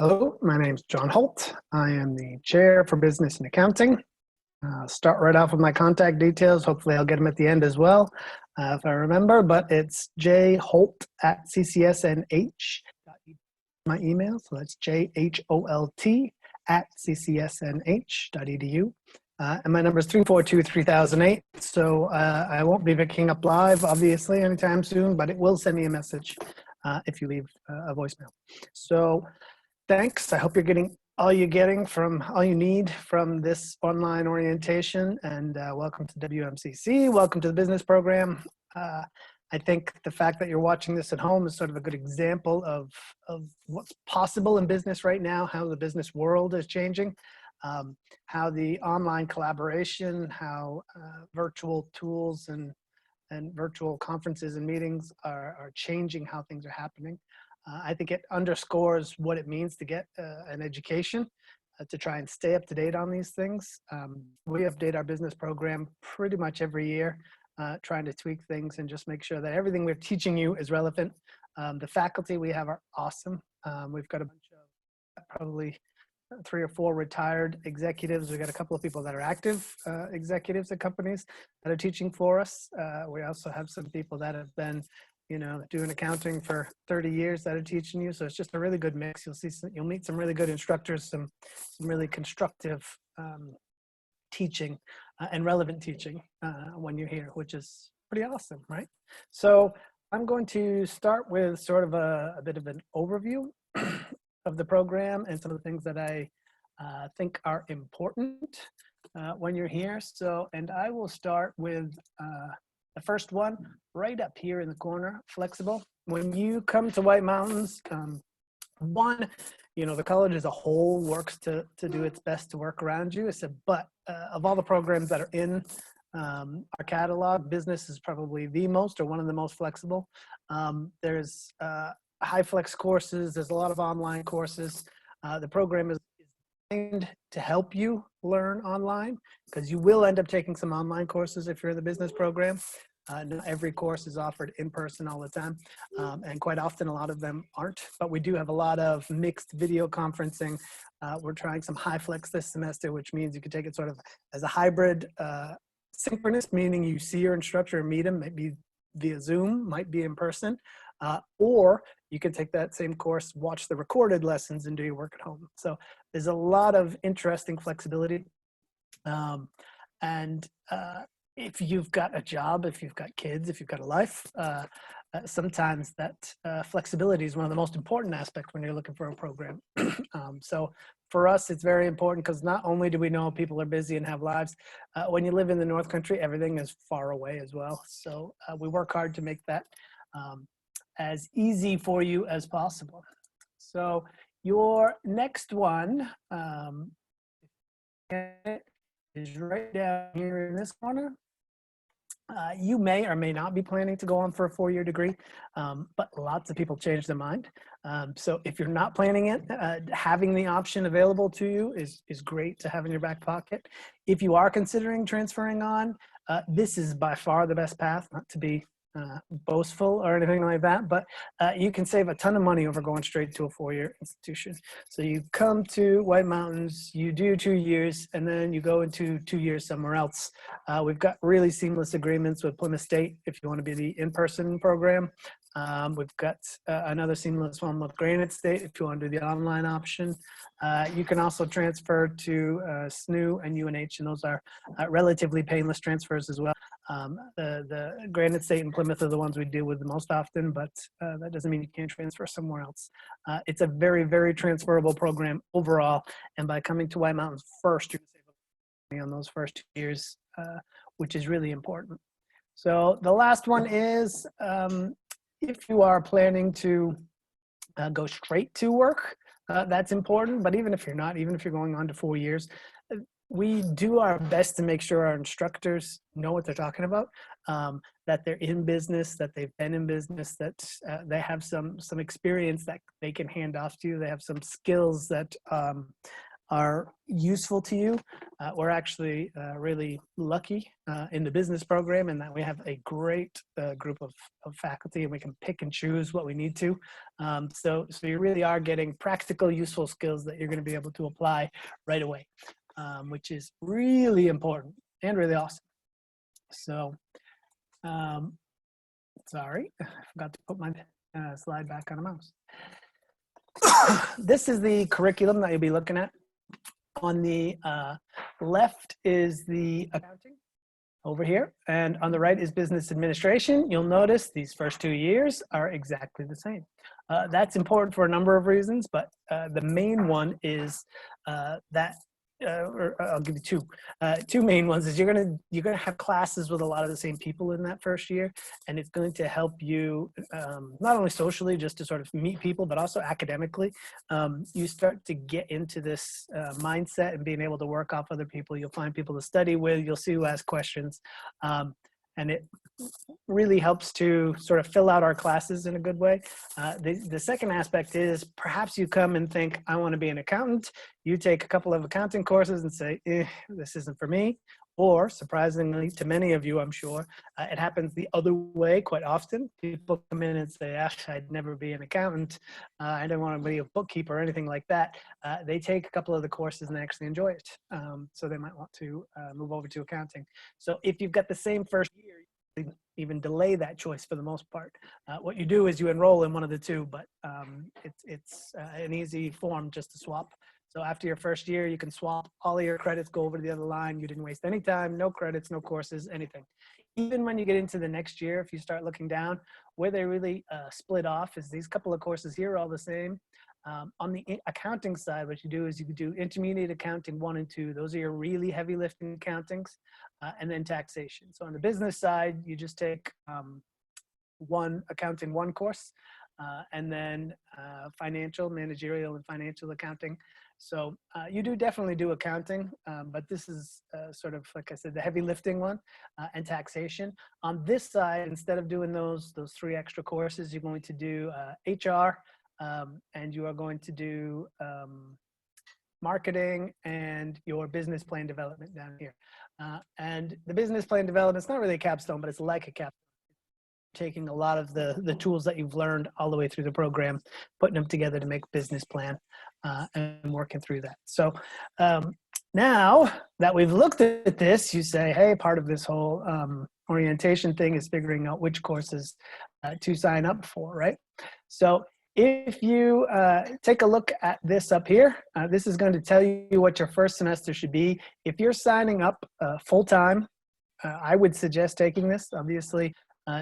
Hello, my name is John Holt. I am the Chair for Business and Accounting. Start right off with my contact details. Hopefully I'll get them at the end as well, if I remember, but it's jholt@ccsnh.edu. My email, so that's jholt@ccsnh.edu. And my number is 342-3008. So I won't be picking up live, obviously, anytime soon, but it will send me a message if you leave a voicemail. So thanks. I hope you're getting all you need from this online orientation, and welcome to WMCC. Welcome to the business program. I think the fact that you're watching this at home is sort of a good example of what's possible in business right now, how the business world is changing, how the online collaboration, how virtual tools and virtual conferences and meetings are changing how things are happening. I think it underscores what it means to get an education, to try and stay up to date on these things. We update our business program pretty much every year, trying to tweak things and just make sure that everything we're teaching you is relevant. The faculty we have are awesome. We've got a bunch of probably 3 or 4 retired executives. We've got a couple of people that are active executives at companies that are teaching for us. We also have some people that have been doing accounting for 30 years that are teaching you. So it's just a really good mix. You'll meet some really good instructors, some really constructive teaching and relevant teaching when you're here, which is pretty awesome, right? So I'm going to start with sort of a bit of an overview of the program and some of the things that I think are important when you're here. And I will start with the first one right up here in the corner, flexible. When you come to White Mountains, the college as a whole works to do its best to work around you. But of all the programs that are in our catalog, business is probably the most or one of the most flexible. There's high flex courses. There's a lot of online courses. The program is designed to help you learn online, because you will end up taking some online courses if you're in the business program. Not every course is offered in person all the time, and quite often a lot of them aren't, but we do have a lot of mixed video conferencing. We're trying some high flex this semester, which means you can take it sort of as a hybrid synchronous, meaning you see your instructor and meet him, maybe via Zoom, might be in person, or you can take that same course, watch the recorded lessons, and do your work at home. So there's a lot of interesting flexibility. If you've got a job, if you've got kids, if you've got a life, sometimes that flexibility is one of the most important aspects when you're looking for a program. So for us, it's very important, because not only do we know people are busy and have lives, when you live in the North Country, everything is far away as well. So we work hard to make that as easy for you as possible. So your next one is right down here in this corner. You may or may not be planning to go on for a 4-year degree, but lots of people change their mind. So if you're not planning it, having the option available to you is great to have in your back pocket. If you are considering transferring on, this is by far the best path, not to be boastful or anything like that, but you can save a ton of money over going straight to a 4-year institution. So you come to White Mountains, you do 2 years, and then you go into 2 years somewhere else. We've got really seamless agreements with Plymouth State if you want to be the in-person program. We've got another seamless one with Granite State if you want to do the online option. You can also transfer to SNU and UNH, and those are relatively painless transfers as well. The Granite State and Plymouth are the ones we deal with the most often, but that doesn't mean you can't transfer somewhere else. It's a very, very transferable program overall, and by coming to White Mountains first, you're going to save money on those first 2 years, which is really important. So the last one is, if you are planning to go straight to work, that's important. But even if you're not, even if you're going on to 4 years, we do our best to make sure our instructors know what they're talking about, that they're in business, that they've been in business, that they have some experience that they can hand off to you. They have some skills that are useful to you. We're actually really lucky in the business program in that we have a great group of faculty, and we can pick and choose what we need to. So you really are getting practical, useful skills that you're going to be able to apply right away, which is really important and really awesome. So, sorry, I forgot to put my slide back on a mouse. This is the curriculum that you'll be looking at. On the left is the accounting over here, and on the right is business administration. You'll notice these first 2 years are exactly the same. That's important for a number of reasons, but the main one is that or I'll give you two main ones. Is you're gonna have classes with a lot of the same people in that first year, and it's going to help you not only socially, just to sort of meet people, but also academically. You start to get into this mindset and being able to work off other people. You'll find people to study with. You'll see who ask questions, and it really helps to sort of fill out our classes in a good way. The second aspect is perhaps you come and think, I want to be an accountant. You take a couple of accounting courses and say, this isn't for me. Or surprisingly to many of you, I'm sure, it happens the other way quite often. People come in and say, I'd never be an accountant. I don't want to be a bookkeeper or anything like that. They take a couple of the courses and they actually enjoy it. So they might want to move over to accounting. So if you've got the same first year, you even delay that choice for the most part. What you do is you enroll in one of the two, but it's an easy form just to swap. So after your first year, you can swap all of your credits, go over to the other line. You didn't waste any time, no credits, no courses, anything. Even when you get into the next year, if you start looking down, where they really split off is these couple of courses here are all the same. On the accounting side, what you do is you could do intermediate accounting 1 and 2. Those are your really heavy lifting accountings, and then taxation. So on the business side, you just take accounting 1 course, and then managerial and financial accounting. So you definitely do accounting, but this is sort of, like I said, the heavy lifting one, and taxation. On this side, instead of doing those 3 extra courses, you're going to do HR, and you are going to do marketing and your business plan development down here. And the business plan development is not really a capstone, but it's like a capstone. Taking a lot of the tools that you've learned all the way through the program, putting them together to make a business plan, and working through that. So now that we've looked at this, you say, hey, part of this whole orientation thing is figuring out which courses to sign up for, right? So if you take a look at this up here, this is going to tell you what your first semester should be. If you're signing up full-time, I would suggest taking this. Obviously,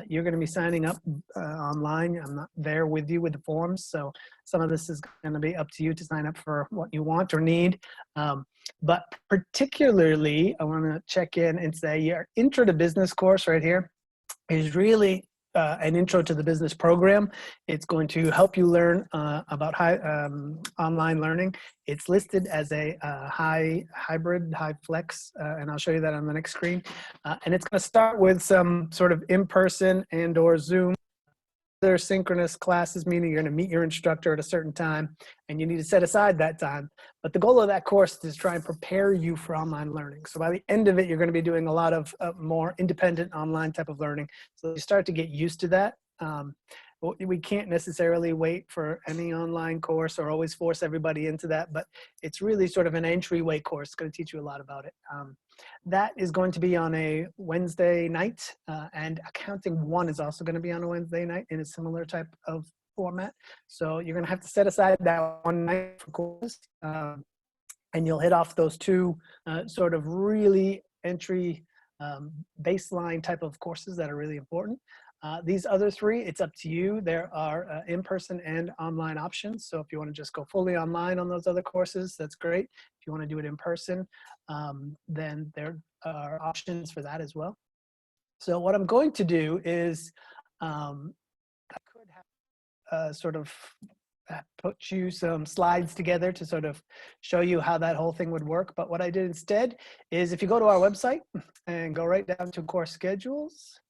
you're going to be signing up online. I'm not there with you with the forms, so some of this is going to be up to you to sign up for what you want or need. But particularly, I want to check in and say your Intro to Business course right here is really an intro to the business program. It's going to help you learn about online learning. It's listed as a hybrid, high flex, and I'll show you that on the next screen. And it's going to start with some sort of in-person and or Zoom. They're synchronous classes, meaning you're going to meet your instructor at a certain time, and you need to set aside that time. But the goal of that course is to try and prepare you for online learning. So by the end of it, you're going to be doing a lot of more independent online type of learning. So you start to get used to that. We can't necessarily wait for any online course or always force everybody into that, but it's really sort of an entryway course. It's going to teach you a lot about it. That is going to be on a Wednesday night, and Accounting 1 is also going to be on a Wednesday night in a similar type of format. So you're going to have to set aside that one night for courses, and you'll hit off those 2 sort of really entry baseline type of courses that are really important. These other 3, it's up to you. There are in-person and online options. So if you want to just go fully online on those other courses, that's great. If you want to do it in person, then there are options for that as well. So what I'm going to do is I could have sort of put you some slides together to sort of show you how that whole thing would work. But what I did instead is if you go to our website and go right down to course schedules,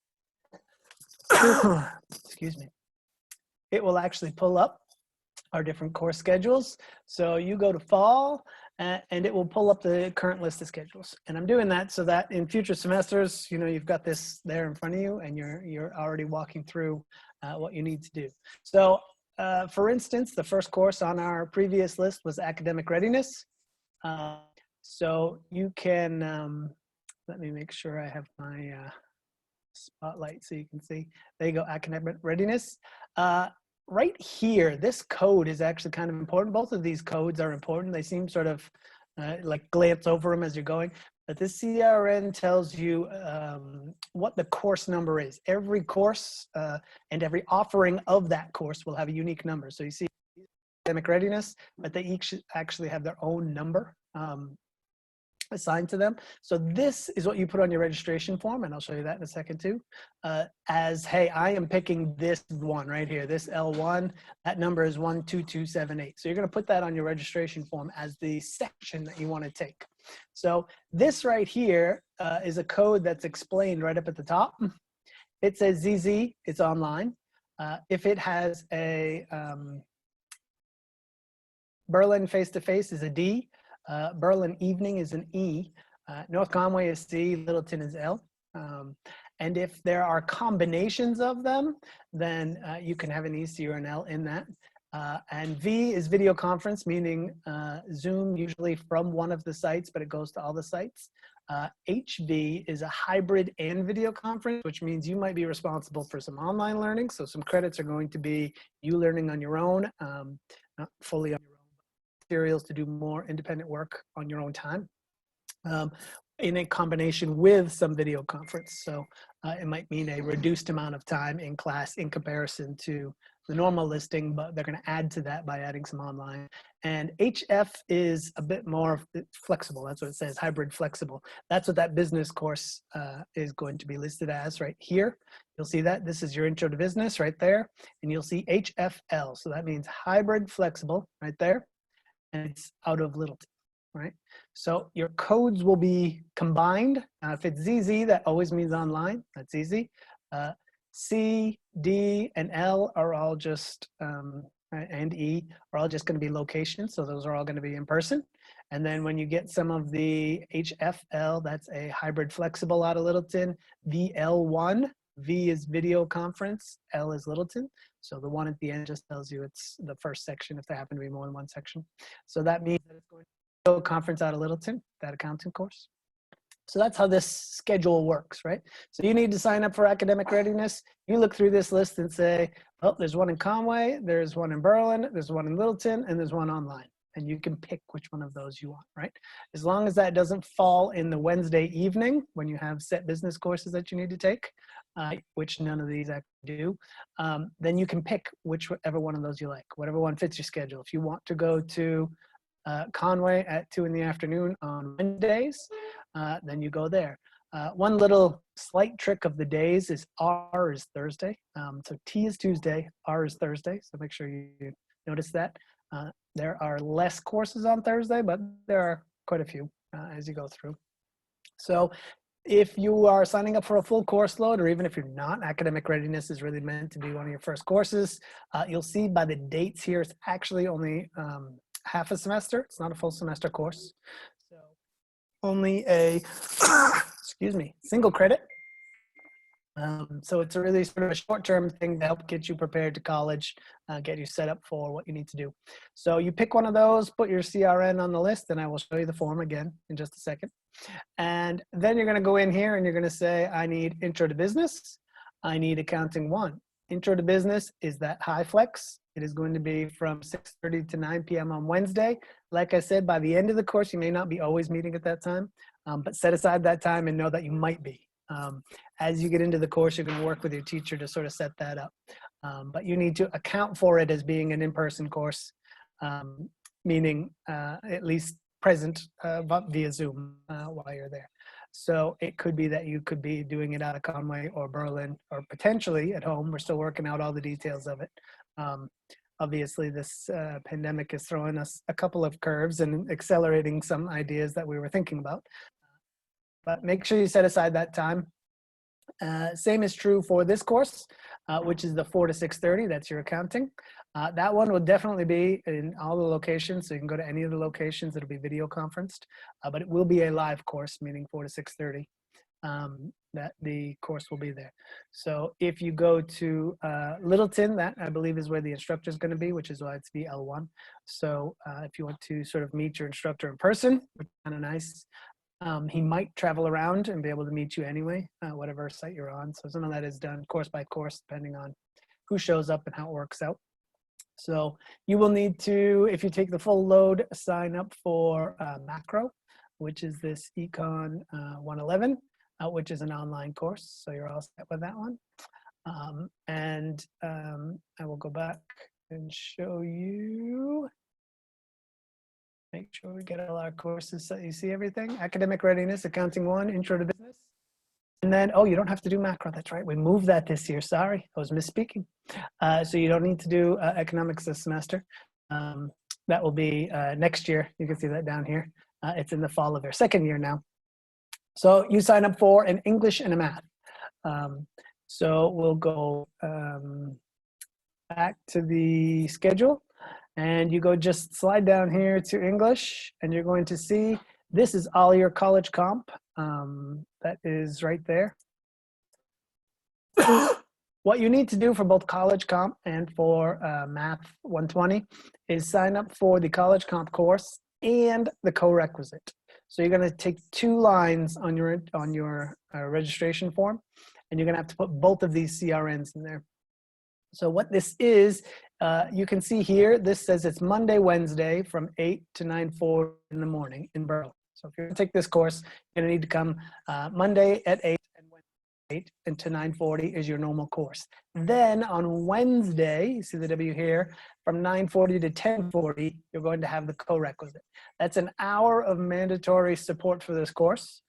excuse me, it will actually pull up our different course schedules. So you go to fall and it will pull up the current list of schedules. And I'm doing that so that in future semesters, you know, you've got this there in front of you and you're already walking through what you need to do. So for instance, the first course on our previous list was academic readiness. So you can, let me make sure I have my spotlight so you can see. There you go, academic readiness. Right here, this code is actually kind of important. Both of these codes are important. They seem sort of like glance over them as you're going. But this CRN tells you what the course number is. Every course and every offering of that course will have a unique number. So you see academic readiness, but they each actually have their own number assigned to them. So this is what you put on your registration form, and I'll show you that in a second too, as, hey, I am picking this one right here, this L1, that number is 12278. So you're gonna put that on your registration form as the section that you wanna take. So this right here is a code that's explained right up at the top. It says ZZ, it's online. If it has a Berlin face-to-face is a D, Berlin evening is an E, North Conway is C, Littleton is L. And if there are combinations of them, then you can have an E, C, or an L in that. And V is video conference, meaning Zoom usually from one of the sites, but it goes to all the sites. HV is a hybrid and video conference, which means you might be responsible for some online learning. So some credits are going to be you learning on your own, not fully on your own, materials to do more independent work on your own time in a combination with some video conference. So it might mean a reduced amount of time in class in comparison to the normal listing, but they're going to add to that by adding some online. And HF is a bit more flexible. That's what it says, hybrid flexible. That's what that business course is going to be listed as right here. You'll see that this is your intro to business right there. And you'll see HFL. So that means hybrid flexible right there. And it's out of Littleton, right? So your codes will be combined. If it's ZZ, that always means online. That's easy. C, D, and L are all just, and E are all just going to be locations. So those are all going to be in person. And then when you get some of the HFL, that's a hybrid flexible out of Littleton. VL1, V is video conference, L is Littleton. So the one at the end just tells you it's the first section if there happen to be more than one section. So that means that it's going to go conference out of Littleton, that accounting course. So that's how this schedule works, right? So you need to sign up for academic readiness. You look through this list and say, well, there's one in Conway, there's one in Berlin, there's one in Littleton, and there's one online. And you can pick which one of those you want, right? As long as that doesn't fall in the Wednesday evening when you have set business courses that you need to take, which none of these actually do, then you can pick whichever one of those you like, whatever one fits your schedule. If you want to go to Conway at 2 in the afternoon on Wednesdays, then you go there. One little slight trick of the days is R is Thursday. So T is Tuesday, R is Thursday. So make sure you notice that. There are less courses on Thursday, but there are quite a few as you go through. So if you are signing up for a full course load, or even if you're not, academic readiness is really meant to be one of your first courses. You'll see by the dates here, it's actually only half a semester. It's not a full semester course. So only a, excuse me, single credit. So it's a really sort of a short-term thing to help get you prepared to college, get you set up for what you need to do. So you pick one of those, put your CRN on the list, and I will show you the form again in just a second. And then you're going to go in here and you're going to say, I need intro to business. I need accounting 1. Intro to business is that high flex. It is going to be from 6:30 to 9 p.m. on Wednesday. Like I said, by the end of the course, you may not be always meeting at that time, but set aside that time and know that you might be. As you get into the course, you're going to work with your teacher to sort of set that up. But you need to account for it as being an in-person course, meaning at least present via Zoom while you're there. So it could be that you could be doing it out of Conway or Berlin, or potentially at home. We're still working out all the details of it. Obviously, this pandemic is throwing us a couple of curves and accelerating some ideas that we were thinking about. But make sure you set aside that time. Same is true for this course, which is the 4 to 6:30. That's your accounting. That one will definitely be in all the locations. So you can go to any of the locations. It'll be video conferenced, but it will be a live course, meaning 4 to 6:30. That the course will be there. So if you go to Littleton, that I believe is where the instructor is going to be, which is why it's VL1. So if you want to sort of meet your instructor in person, which is kind of nice. He might travel around and be able to meet you anyway, whatever site you're on. So some of that is done course by course, depending on who shows up and how it works out. So you will need to, if you take the full load, sign up for Macro, which is this Econ 111, which is an online course. So you're all set with that one. I will go back and show you. Make sure we get all our courses so you see everything. Academic Readiness, Accounting 1, Intro to Business. And then, oh, you don't have to do macro. That's right. We moved that this year. Sorry, I was misspeaking. So you don't need to do economics this semester. That will be next year. You can see that down here. It's in the fall of their second year now. So you sign up for an English and a math. So we'll go back to the schedule. And you go just slide down here to English, and you're going to see this is all your college comp. That is right there. What you need to do for both college comp and for Math 120 is sign up for the college comp course and the co-requisite. So you're going to take 2 lines on your registration form, and you're going to have to put both of these CRNs in there. So what this is, you can see here, this says it's Monday, Wednesday from 8 to 9:40 in the morning in Berlin. So if you're going to take this course, you're going to need to come Monday at 8 and Wednesday 8 and to 9:40 is your normal course. Then on Wednesday, you see the W here, from 9:40 to 10:40, you're going to have the co-requisite. That's an hour of mandatory support for this course.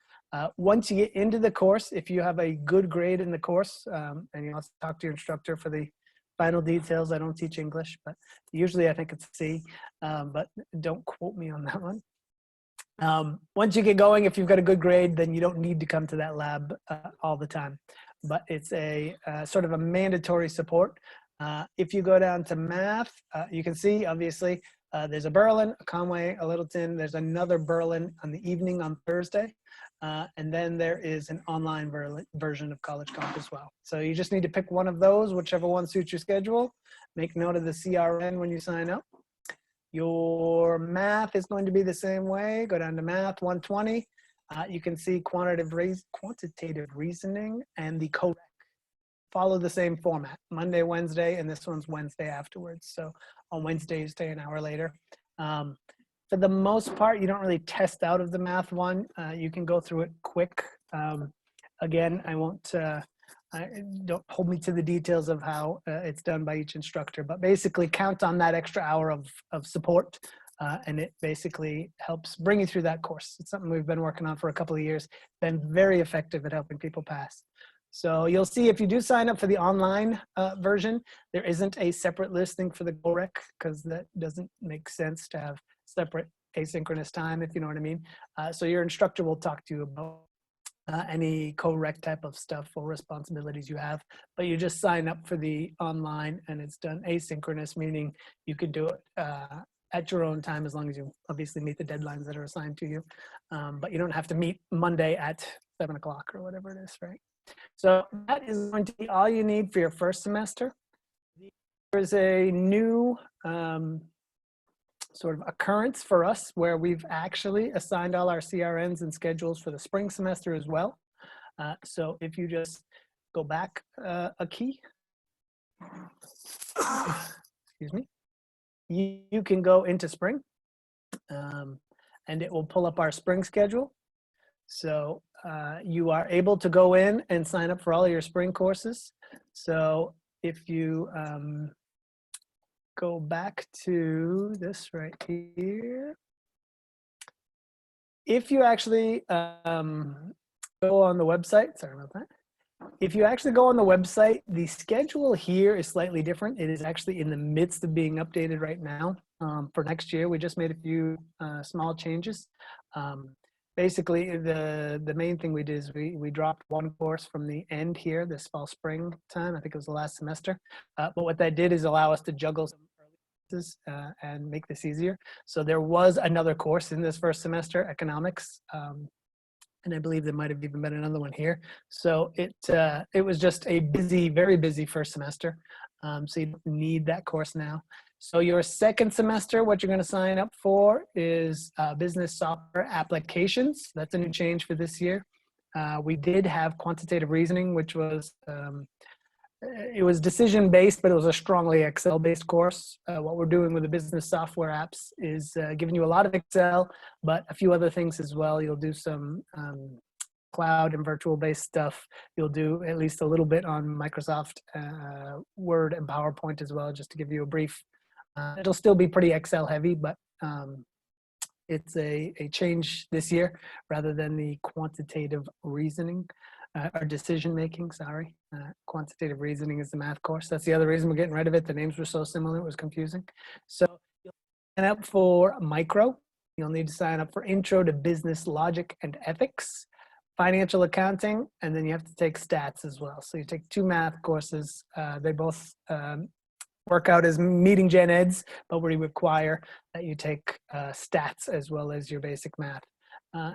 Once you get into the course, if you have a good grade in the course, and you also talk to your instructor for the final details. I don't teach English, but usually I think it's C, but don't quote me on that one. Once you get going, if you've got a good grade, then you don't need to come to that lab all the time. But it's a sort of a mandatory support. If you go down to math, you can see, obviously, there's a Berlin, a Conway, a Littleton. There's another Berlin on the evening on Thursday. And then there is an online version of College Comp as well. So you just need to pick one of those, whichever one suits your schedule. Make note of the CRN when you sign up. Your math is going to be the same way. Go down to Math 120. You can see quantitative reasoning and the correct. Follow the same format, Monday, Wednesday, and this one's Wednesday afterwards. So on Wednesday, you stay an hour later. For the most part, you don't really test out of the math one. You can go through it quick. Again, don't hold me to the details of how it's done by each instructor, but basically count on that extra hour of support, and it basically helps bring you through that course. It's something we've been working on for a couple of years, been very effective at helping people pass. So you'll see if you do sign up for the online version, there isn't a separate listing for the GoRec because that doesn't make sense to have separate asynchronous time, if you know what I mean. So your instructor will talk to you about any co-rec type of stuff or responsibilities you have, but you just sign up for the online and it's done asynchronous, meaning you could do it at your own time as long as you obviously meet the deadlines that are assigned to you. But you don't have to meet Monday at 7 o'clock or whatever it is, right? So that is going to be all you need for your first semester. There's a new sort of occurrence for us where we've actually assigned all our CRNs and schedules for the spring semester as well. So if you just go back a key, excuse me, you can go into spring and it will pull up our spring schedule. So you are able to go in and sign up for all your spring courses. So if you go back to this right here. If you actually go on the website, sorry about that. If you actually go on the website, the schedule here is slightly different. It is actually in the midst of being updated right now for next year. We just made a few small changes. basically the main thing we did is we dropped one course from the end here this fall spring time. I think it was the last semester. But what that did is allow us to juggle some early courses and make this easier. So there was another course in this first semester, economics. And I believe there might have even been another one here. So it was just a busy, very busy first semester. So you don't need that course now. So your second semester, what you're going to sign up for is business software applications. That's a new change for this year. We did have quantitative reasoning, which was it was decision-based, but it was a strongly Excel-based course. What we're doing with the business software apps is giving you a lot of Excel, but a few other things as well. You'll do some cloud and virtual-based stuff. You'll do at least a little bit on Microsoft Word and PowerPoint as well, just to give you a brief. It'll still be pretty Excel-heavy, but it's a change this year rather than the quantitative reasoning. Or decision making, sorry. Quantitative reasoning is the math course. That's the other reason we're getting rid of it. The names were so similar, it was confusing. So you'll sign up for micro. You'll need to sign up for intro to business logic and ethics, financial accounting, and then you have to take stats as well. So you take 2 math courses. They both work out as meeting gen eds, but we require that you take stats as well as your basic math.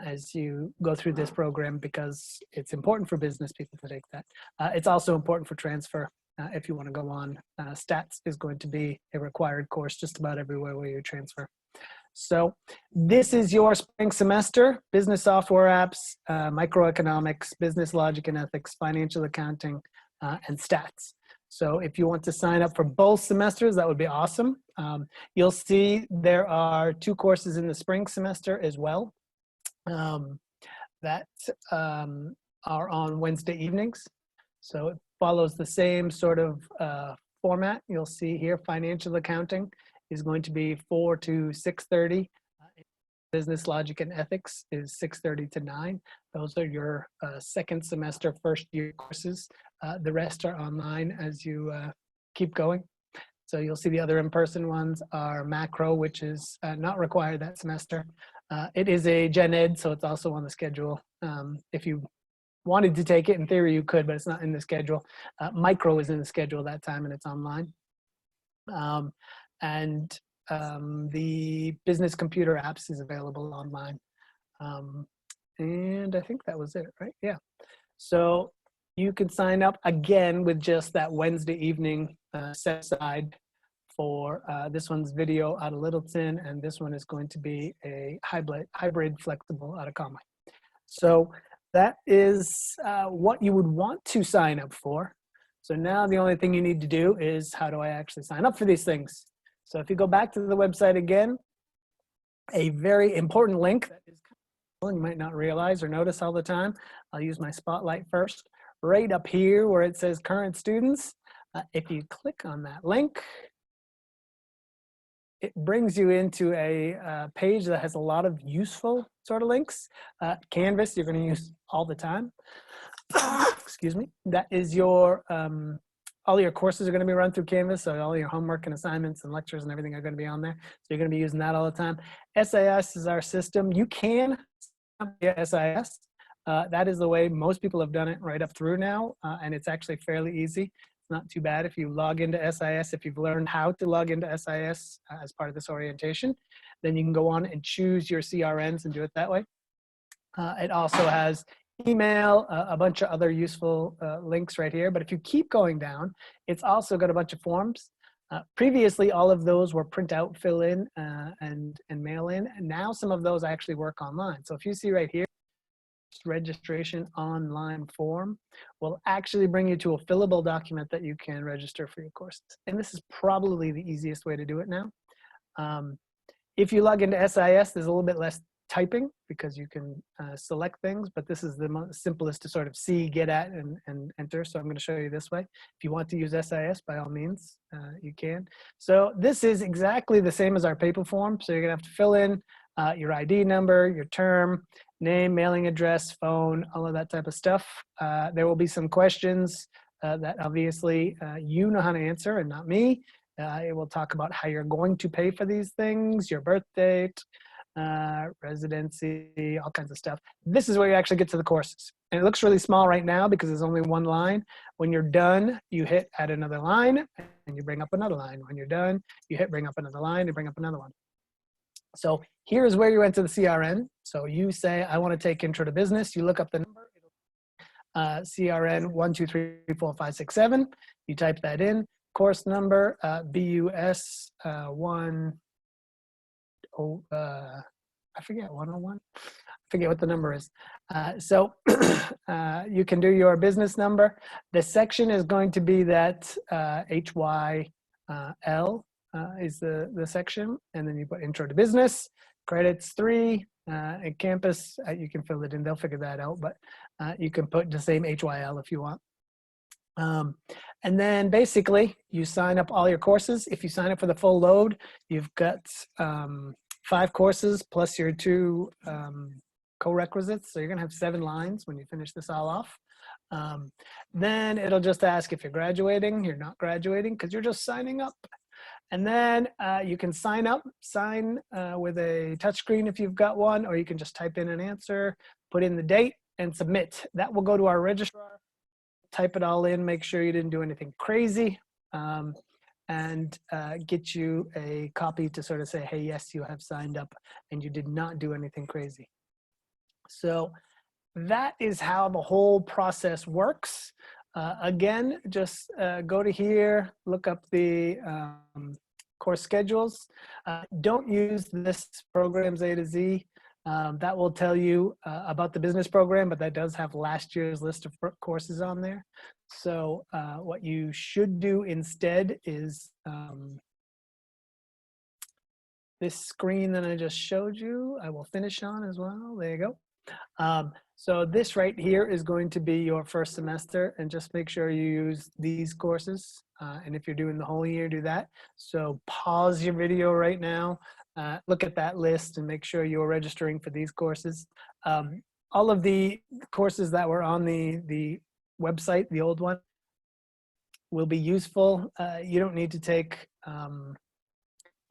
As you go through this program, because it's important for business people to take that. It's also important for transfer if you want to go on. Stats is going to be a required course just about everywhere where you transfer. So this is your spring semester: business software apps, microeconomics, business logic and ethics, financial accounting, and stats. So if you want to sign up for both semesters, that would be awesome. You'll see there are 2 courses in the spring semester as well. That are on Wednesday evenings. So it follows the same sort of format. You'll see here financial accounting is going to be 4 to 6:30. Business logic and ethics is 6:30 to 9. Those are your second semester, first year courses. The rest are online as you keep going. So you'll see the other in-person ones are macro, which is not required that semester. It is a gen ed, so it's also on the schedule. If you wanted to take it, in theory you could, but it's not in the schedule. Micro is in the schedule that time and it's online. The business computer apps is available online. And I think that was it, right? Yeah. So you can sign up again with just that Wednesday evening set aside for this one's video out of Littleton, and this one is going to be a hybrid flexible out of Conway. So that is what you would want to sign up for. So now the only thing you need to do is, how do I actually sign up for these things? So if you go back to the website again, a very important link that is you might not realize or notice all the time. I'll use my spotlight first. Right up here where it says current students, if you click on that link, it brings you into a page that has a lot of useful sort of links. Canvas, you're going to use all the time. Excuse me. That is your, all your courses are going to be run through Canvas. So all your homework and assignments and lectures and everything are going to be on there. So you're going to be using that all the time. SIS is our system. You can SIS. That is the way most people have done it right up through now. And it's actually fairly easy. It's not too bad if you log into SIS. If you've learned how to log into SIS as part of this orientation, then you can go on and choose your CRNs and do it that way. It also has email, a bunch of other useful links right here. But if you keep going down, it's also got a bunch of forms. Previously, all of those were print out, fill in, and mail in. And now some of those actually work online. So if you see right here, registration online form will actually bring you to a fillable document that you can register for your courses. And this is probably the easiest way to do it now. If you log into SIS, there's a little bit less typing because you can select things, but this is the most simplest to sort of see, get at, and enter. So I'm going to show you this way. If you want to use SIS, by all means, you can. So this is exactly the same as our paper form. So you're going to have to fill in your ID number, your term, name, mailing address, phone, all of that type of stuff. There will be some questions that obviously you know how to answer and not me. It will talk about how you're going to pay for these things, your birth date, residency, all kinds of stuff. This is where you actually get to the courses. And it looks really small right now because there's only one line. When you're done, you hit add another line and you bring up another line. When you're done, you hit bring up another line and bring up another one. So here's where you enter the CRN. So you say, I want to take intro to business. You look up the number, CRN 1234567. You type that in. Course number, BUS 1. I forget, 101? I forget what the number is. So you can do your business number. The section is going to be that HYL is the section. And then you put intro to business, credits 3, and campus, you can fill it in. They'll figure that out, but you can put the same HYL if you want. And then basically you sign up all your courses. If you sign up for the full load, you've got 5 courses plus your 2 co-requisites. So you're gonna have 7 lines when you finish this all off. Then it'll just ask if you're graduating. You're not graduating because you're just signing up. And then you can sign with a touchscreen if you've got one, or you can just type in an answer, put in the date and submit. That will go to our registrar. Type it all in, make sure you didn't do anything crazy, and get you a copy to sort of say, hey, yes, you have signed up and you did not do anything crazy. So that is how the whole process works. Again, just go to here, look up the course schedules. Don't use this Programs A to Z. That will tell you about the business program, but that does have last year's list of courses on there. So what you should do instead is this screen that I just showed you, I will finish on as well. There you go. So this right here is going to be your first semester, and just make sure you use these courses. And if you're doing the whole year, do that. So pause your video right now. Look at that list and make sure you're registering for these courses. All of the courses that were on the website, the old one, will be useful. You don't need to take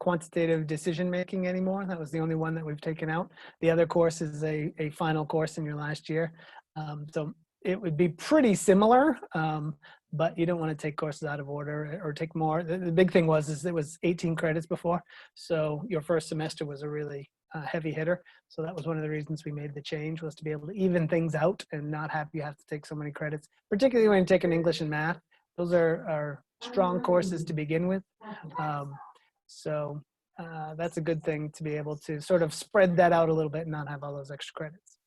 quantitative decision making anymore. That was the only one that we've taken out. The other course is a final course in your last year. So it would be pretty similar, but you don't want to take courses out of order or take more. The big thing was it was 18 credits before. So your first semester was a really heavy hitter. So that was one of the reasons we made the change, was to be able to even things out and not have you have to take so many credits, particularly when you're taking English and math. Those are strong courses to begin with. So that's a good thing, to be able to sort of spread that out a little bit and not have all those extra credits.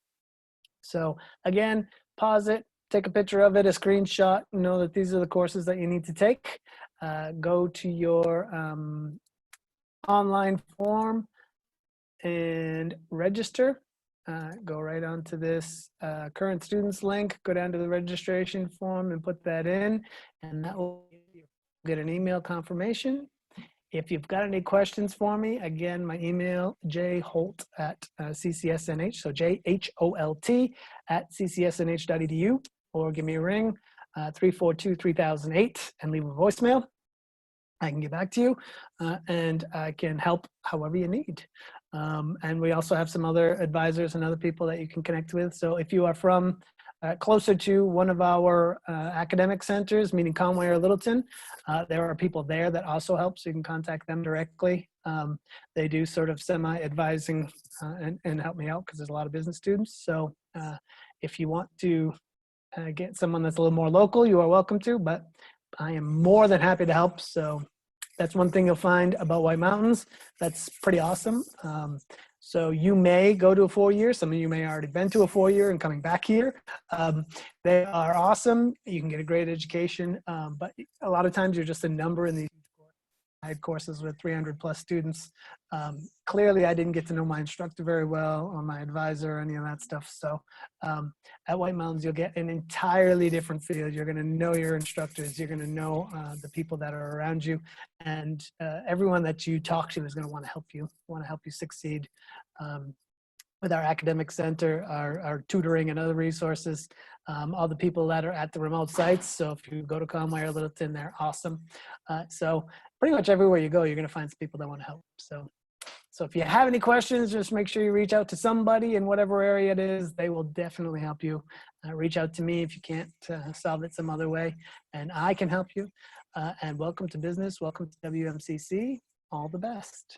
So again, pause it, take a picture of it, a screenshot, know that these are the courses that you need to take. Go to your online form and register. Go right onto this current students link, go down to the registration form and put that in, and that will get an email confirmation. If you've got any questions for me, again, my email, jholt@ccsnh, so JHOLT @ccsnh.edu, or give me a ring, 342-3008, and leave a voicemail. I can get back to you, and I can help however you need. And we also have some other advisors and other people that you can connect with. So if you are from closer to one of our academic centers, meaning Conway or Littleton, there are people there that also help, so you can contact them directly. They do sort of semi-advising and help me out because there's a lot of business students. So if you want to get someone that's a little more local, you are welcome to, but I am more than happy to help. So that's one thing you'll find about White Mountains. That's pretty awesome. So you may go to a 4-year. Some of you may already been to a 4-year and coming back here. They are awesome. You can get a great education, but a lot of times you're just a number in these courses with 300 plus students. Clearly I didn't get to know my instructor very well, or my advisor, or any of that stuff. So at White Mountains, you'll get an entirely different field. You're gonna know your instructors, you're gonna know the people that are around you, and everyone that you talk to is gonna wanna help you succeed. With our academic center, our tutoring and other resources, all the people that are at the remote sites. So if you go to Conway or Littleton, they're awesome. So pretty much everywhere you go, you're going to find some people that want to help. So So if you have any questions, just make sure you reach out to somebody in whatever area it is. They will definitely help you. Reach out to me if you can't solve it some other way, and I can help you. And welcome to business. Welcome to WMCC. All the best.